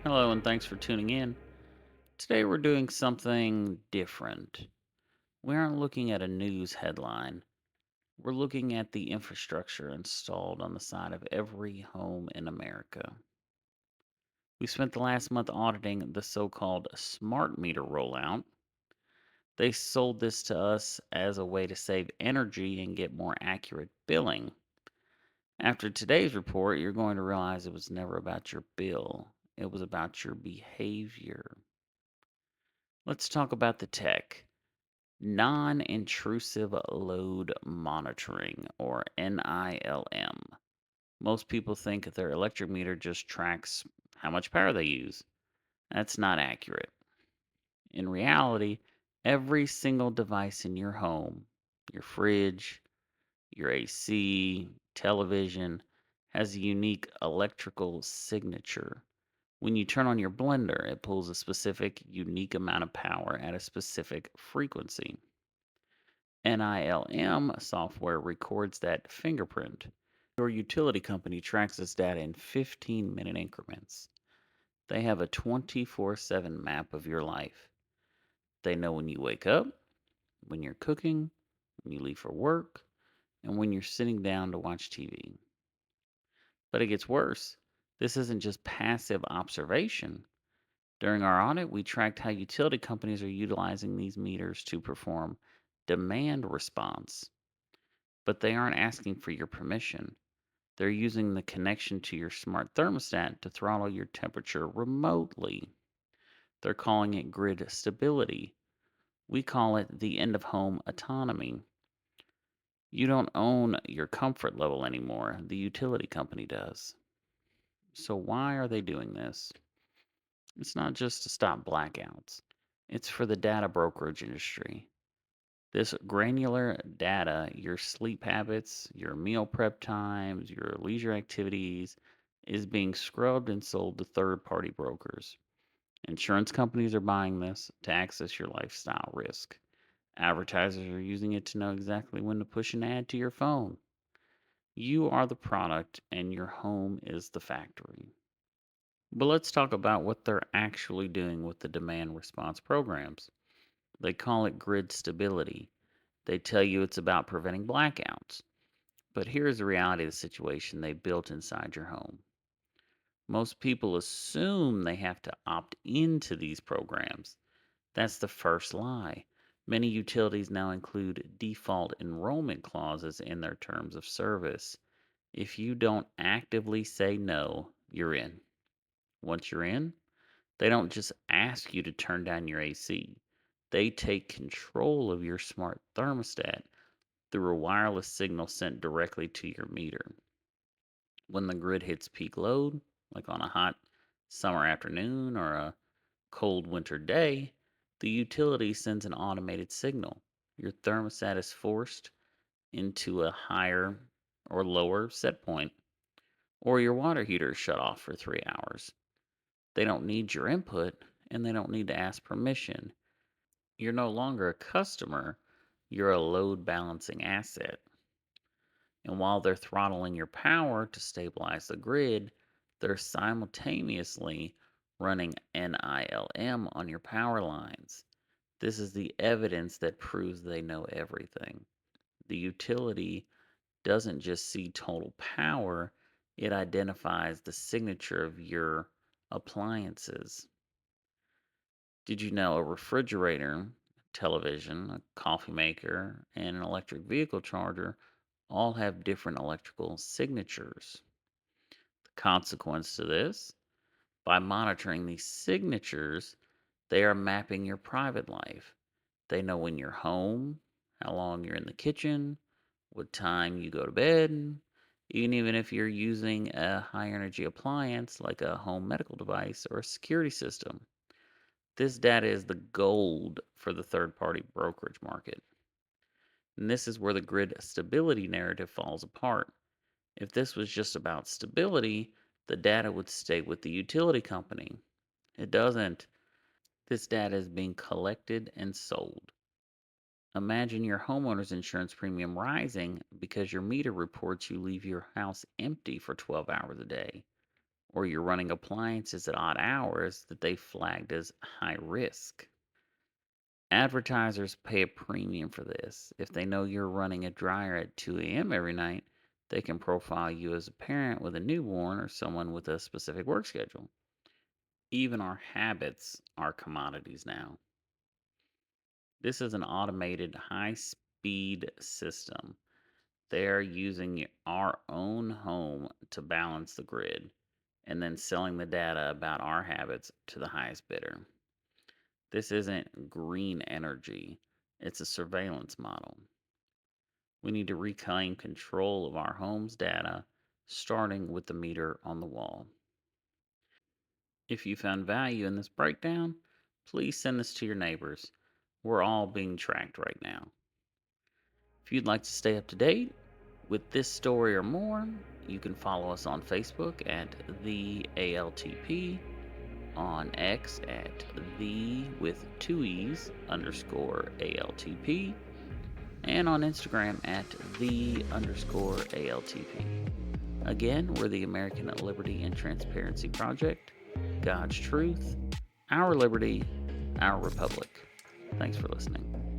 Hello, and thanks for tuning in. Today we're doing something different. We aren't looking at a news headline, we're looking at the infrastructure installed on the side of every home in America. We spent the last month auditing the so called smart meter rollout. They sold this to us as a way to save energy and get more accurate billing. After today's report, you're going to realize it was never about your bill, it was about your behavior. Let's talk about the tech. Non intrusive load monitoring, or NILM. Most people think their electric meter just tracks how much power they use. That's not accurate. In reality, every single device in your home, your fridge, your AC, television, has a unique electrical signature. When you turn on your blender, it pulls a specific, unique amount of power at a specific frequency. NILM software records that fingerprint. Your utility company tracks this data in 15-minute increments. They have a 24/7 map of your life. They know when you wake up, when you're cooking, when you leave for work, and when you're sitting down to watch TV. But it gets worse. This isn't just passive observation. During our audit, we tracked how utility companies are utilizing these meters to perform demand response, but they aren't asking for your permission. They're using the connection to your smart thermostat to throttle your temperature remotely. They're calling it grid stability. We call it the end of home autonomy. You don't own your comfort level anymore, the utility company does. So, why are they doing this? It's not just to stop blackouts, it's for the data brokerage industry. This granular data, your sleep habits, your meal prep times, your leisure activities, is being scrubbed and sold to third party brokers. Insurance companies are buying this to access your lifestyle risk. Advertisers are using it to know exactly when to push an ad to your phone. You are the product, and your home is the factory. But let's talk about what they're actually doing with the demand response programs. They call it grid stability. They tell you it's about preventing blackouts. But here's the reality of the situation they built inside your home. Most people assume they have to opt into these programs. That's the first lie. Many utilities now include default enrollment clauses in their terms of service. If you don't actively say no, you're in. Once you're in, they don't just ask you to turn down your AC. They take control of your smart thermostat through a wireless signal sent directly to your meter. When the grid hits peak load, like on a hot summer afternoon or a cold winter day, the utility sends an automated signal. Your thermostat is forced into a higher or lower set point, or your water heater is shut off for 3 hours. They don't need your input and they don't need to ask permission. You're no longer a customer, you're a load balancing asset. And while they're throttling your power to stabilize the grid, they're simultaneously running NILM on your power lines. This is the evidence that proves they know everything. The utility doesn't just see total power, it identifies the signature of your appliances. Did you know a refrigerator, television, a coffee maker, and an electric vehicle charger all have different electrical signatures? The consequence to this, by monitoring these signatures, they are mapping your private life. They know when you're home, how long you're in the kitchen, what time you go to bed, even if you're using a high energy appliance like a home medical device or a security system. This data is the gold for the third party brokerage market. And this is where the grid stability narrative falls apart. If this was just about stability, the data would stay with the utility company. It doesn't. This data is being collected and sold. Imagine your homeowner's insurance premium rising because your meter reports you leave your house empty for 12 hours a day, or you're running appliances at odd hours that they flagged as high risk. Advertisers pay a premium for this. If they know you're running a dryer at 2 a.m. every night, they can profile you as a parent with a newborn or someone with a specific work schedule. Even our habits are commodities now. This is an automated high speed system. They're using our own home to balance the grid and then selling the data about our habits to the highest bidder. This isn't green energy, it's a surveillance model. We need to reclaim control of our home's data, starting with the meter on the wall. If you found value in this breakdown, please send this to your neighbors. We're all being tracked right now. If you'd like to stay up to date with this story or more, you can follow us on Facebook at the ALTP, on X at the with two E's underscore ALTP, and on Instagram at the underscore ALTP. Again, we're the American Liberty and Transparency Project, God's truth, our liberty, our republic. Thanks for listening.